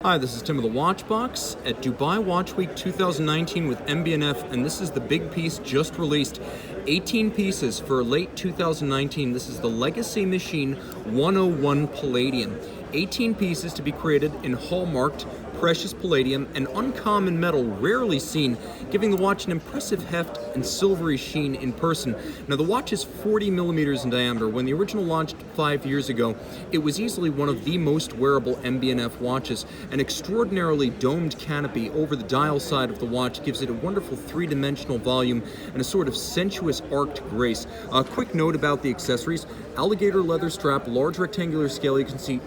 Hi, this is Tim of the Watchbox at Dubai Watch Week 2019 with MB&F, and this is the big piece just released. 18 pieces for late 2019. This is the Legacy Machine 101 Palladium. 18 pieces to be created in hallmarked precious palladium, an uncommon metal rarely seen, giving the watch an impressive heft and silvery sheen in person. Now the watch is 40 millimeters in diameter. When the original launched 5 years ago, it was easily one of the most wearable MB&F watches. An extraordinarily domed canopy over the dial side of the watch gives it a wonderful three-dimensional volume and a sort of sensuous arced grace. A quick note about the accessories: alligator leather strap, large rectangular scale. You can see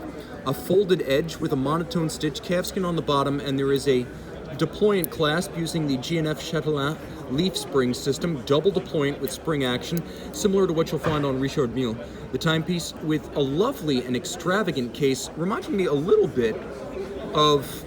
a folded edge with a monotone stitch, calfskin on the bottom, and there is a deployant clasp using the G&F Chatelain leaf spring system, double deployant with spring action, similar to what you'll find on Richard Mille. The timepiece with a lovely and extravagant case, reminding me a little bit of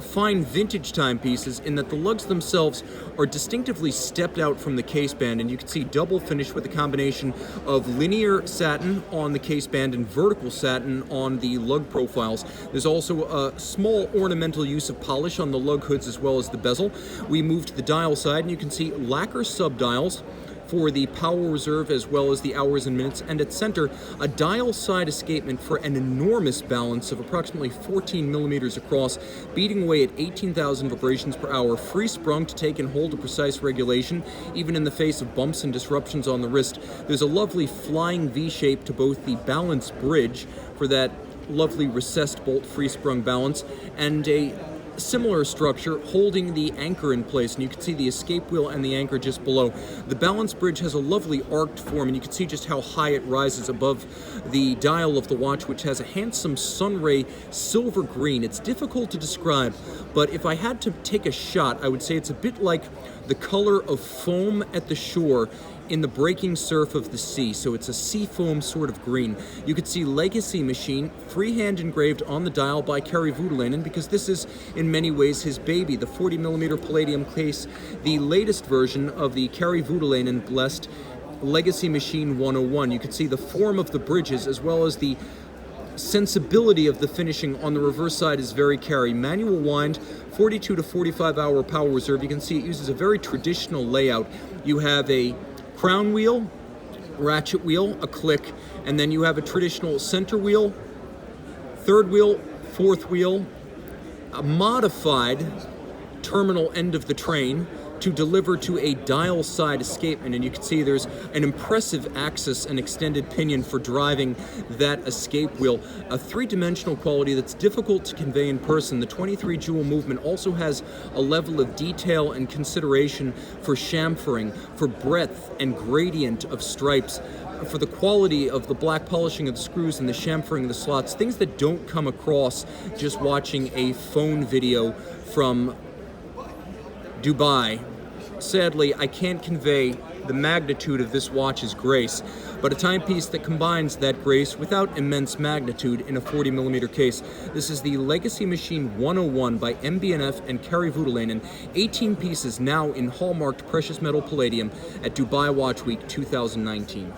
fine vintage timepieces in that the lugs themselves are distinctively stepped out from the case band, and you can see double finish with a combination of linear satin on the case band and vertical satin on the lug profiles. There's also a small ornamental use of polish on the lug hoods as well as the bezel. We move to the dial side, and you can see lacquer subdials for the power reserve as well as the hours and minutes, and at center a dial side escapement for an enormous balance of approximately 14 millimeters across, beating away at 18,000 vibrations per hour, free sprung to take and hold a precise regulation even in the face of bumps and disruptions on the wrist. There's a lovely flying V shape to both the balance bridge for that lovely recessed bolt free sprung balance, and a similar structure holding the anchor in place, and you can see the escape wheel and the anchor just below. The balance bridge has a lovely arced form, and you can see just how high it rises above the dial of the watch, which has a handsome sunray silver green. It's difficult to describe, but if I had to take a shot, I would say it's a bit like the color of foam at the shore in the breaking surf of the sea, so it's a sea foam sort of green. You could see Legacy Machine freehand engraved on the dial by Kari Voutilainen, because this is in many ways his baby, the 40 millimeter Palladium case, the latest version of the Kari Voutilainen blessed Legacy Machine 101. You could see the form of the bridges as well as the sensibility of the finishing on the reverse side is very Kari. Manual wind, 42 to 45 hour power reserve. You can see it uses a very traditional layout. You have a crown wheel, ratchet wheel, a click, and then you have a traditional center wheel, third wheel, fourth wheel, a modified terminal end of the train to deliver to a dial side escapement, and you can see there's an impressive axis and extended pinion for driving that escape wheel. A three-dimensional quality that's difficult to convey in person. The 23 jewel movement also has a level of detail and consideration for chamfering, for breadth and gradient of stripes, for the quality of the black polishing of the screws and the chamfering of the slots, things that don't come across just watching a phone video from Dubai. Sadly, I can't convey the magnitude of this watch's grace, but a timepiece that combines that grace without immense magnitude in a 40 millimeter case. This is the Legacy Machine 101 by MB&F and Kari Voutilainen. 18 pieces now in hallmarked precious metal palladium at Dubai Watch Week 2019.